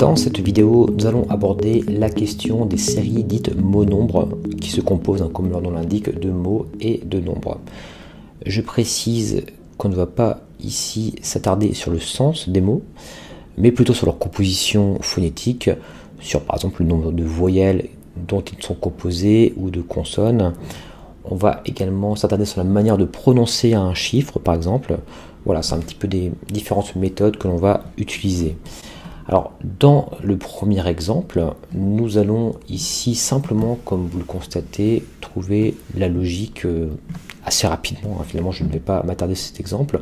Dans cette vidéo, nous allons aborder la question des séries dites mots-nombres qui se composent, comme leur nom l'indique, de mots et de nombres. Je précise qu'on ne va pas ici s'attarder sur le sens des mots, mais plutôt sur leur composition phonétique, sur par exemple le nombre de voyelles dont ils sont composés ou de consonnes. On va également s'attarder sur la manière de prononcer un chiffre, par exemple. Voilà, c'est un petit peu des différentes méthodes que l'on va utiliser. Alors, dans le premier exemple, nous allons ici simplement, comme vous le constatez, trouver la logique assez rapidement. Finalement, je ne vais pas m'attarder sur cet exemple.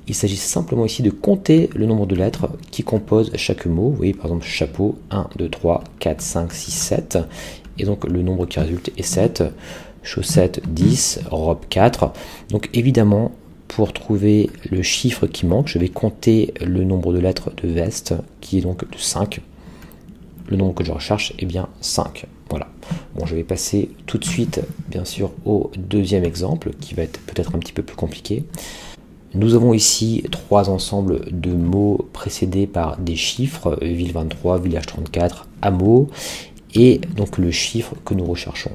Il s'agit simplement ici de compter le nombre de lettres qui composent chaque mot. Vous voyez, par exemple, chapeau, 1, 2, 3, 4, 5, 6, 7. Et donc, le nombre qui résulte est 7. Chaussettes, 10. Robe, 4. Donc, évidemment, pour trouver le chiffre qui manque, je vais compter le nombre de lettres de veste, qui est donc de 5. Le nombre que je recherche est bien 5. Voilà. Bon, je vais passer tout de suite, bien sûr, au deuxième exemple, qui va être peut-être un petit peu plus compliqué. Nous avons ici trois ensembles de mots précédés par des chiffres, ville 23, village 34, hameau, et donc le chiffre que nous recherchons.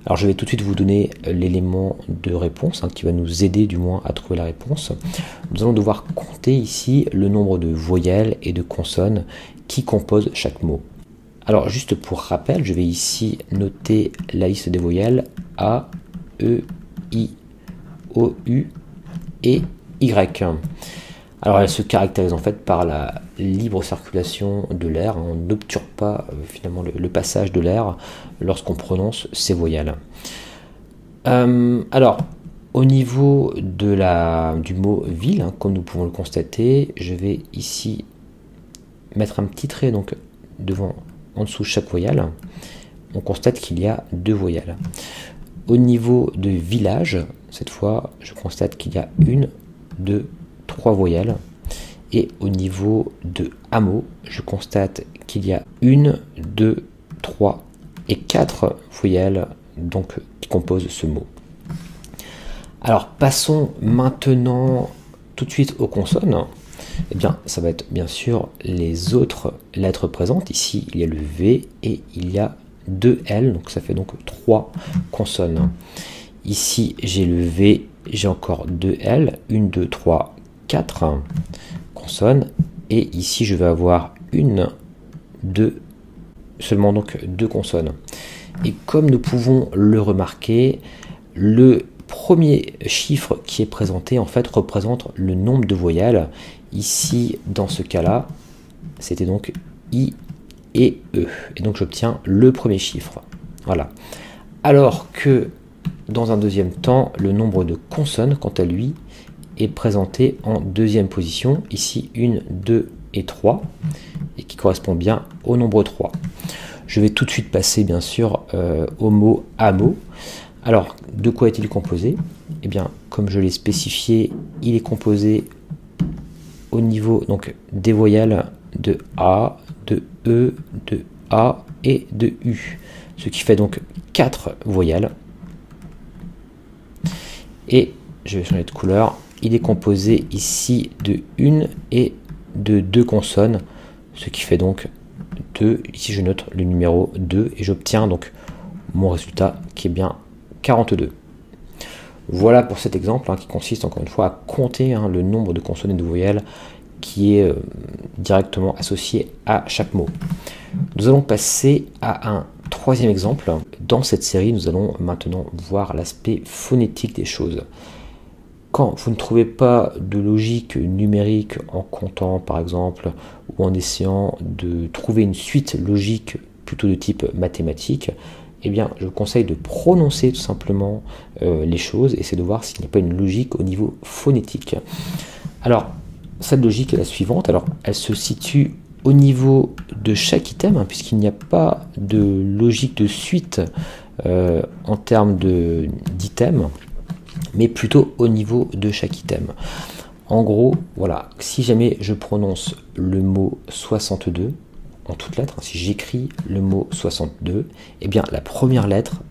Alors je vais tout de suite vous donner l'élément de réponse qui va nous aider du moins à trouver la réponse. Nous allons devoir compter ici le nombre de voyelles et de consonnes qui composent chaque mot. Alors juste pour rappel, je vais ici noter la liste des voyelles A, E, I, O, U et Y. Alors elle se caractérise en fait par la libre circulation de l'air. On n'obture pas finalement le passage de l'air lorsqu'on prononce ces voyelles. Alors au niveau du mot ville, comme nous pouvons le constater, je vais ici mettre un petit trait donc en dessous chaque voyelle. On constate qu'il y a deux voyelles. Au niveau de village, cette fois, je constate qu'il y a une, deux, 3 voyelles, et au niveau de hameau, je constate qu'il y a 1, 2, 3 et 4 voyelles donc, qui composent ce mot. Alors passons maintenant tout de suite aux consonnes. Eh bien, ça va être bien sûr les autres lettres présentes. Ici, il y a le V et il y a 2 L, donc ça fait donc 3 consonnes. Ici, j'ai le V, j'ai encore 2 L, 1, 2, 3, 4 consonnes, et ici je vais avoir seulement donc 2 consonnes. Et comme nous pouvons le remarquer, le premier chiffre qui est présenté en fait représente le nombre de voyelles. Ici, dans ce cas-là, c'était donc I et E. Et donc j'obtiens le premier chiffre. Voilà. Alors que dans un deuxième temps, le nombre de consonnes, quant à lui, est présenté en deuxième position, ici 1, 2 et 3, et qui correspond bien au nombre 3. Je vais tout de suite passer bien sûr au mot hameau. Alors, de quoi est-il composé? Eh bien, comme je l'ai spécifié, il est composé au niveau donc, des voyelles de A, de E, de A et de U, ce qui fait donc 4 voyelles. Et je vais changer de couleur. Il est composé ici de 1 et de 2 consonnes, ce qui fait donc 2. Ici, je note le numéro 2 et j'obtiens donc mon résultat qui est bien 42. Voilà pour cet exemple qui consiste encore une fois à compter le nombre de consonnes et de voyelles qui est directement associé à chaque mot. Nous allons passer à un troisième exemple. Dans cette série, nous allons maintenant voir l'aspect phonétique des choses. Quand vous ne trouvez pas de logique numérique en comptant par exemple ou en essayant de trouver une suite logique plutôt de type mathématique, eh bien je vous conseille de prononcer tout simplement les choses et c'est de voir s'il n'y a pas une logique au niveau phonétique. Alors cette logique est la suivante. Alors elle se situe au niveau de chaque item puisqu'il n'y a pas de logique de suite en termes d'items, mais plutôt au niveau de chaque item. En gros, voilà, si jamais je prononce le mot 62 en toutes lettres, si j'écris le mot 62, eh bien la première lettre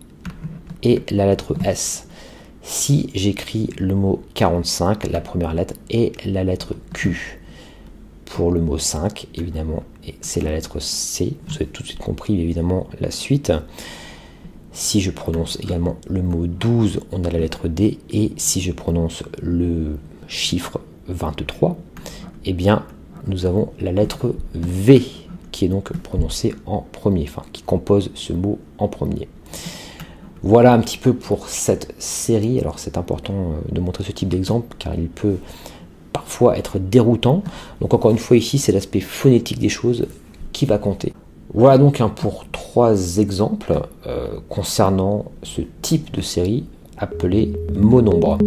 est la lettre S. Si j'écris le mot 45, la première lettre est la lettre Q. pour le mot 5, évidemment, et c'est la lettre C. Vous avez tout de suite compris, évidemment, la suite. Si je prononce également le mot 12, on a la lettre D, et si je prononce le chiffre 23, eh bien, nous avons la lettre V, qui est donc prononcée en premier, enfin, qui compose ce mot en premier. Voilà un petit peu pour cette série. Alors c'est important de montrer ce type d'exemple car il peut parfois être déroutant. Donc encore une fois ici c'est l'aspect phonétique des choses qui va compter. Voilà donc pour 3 exemples concernant ce type de série appelée mots nombres.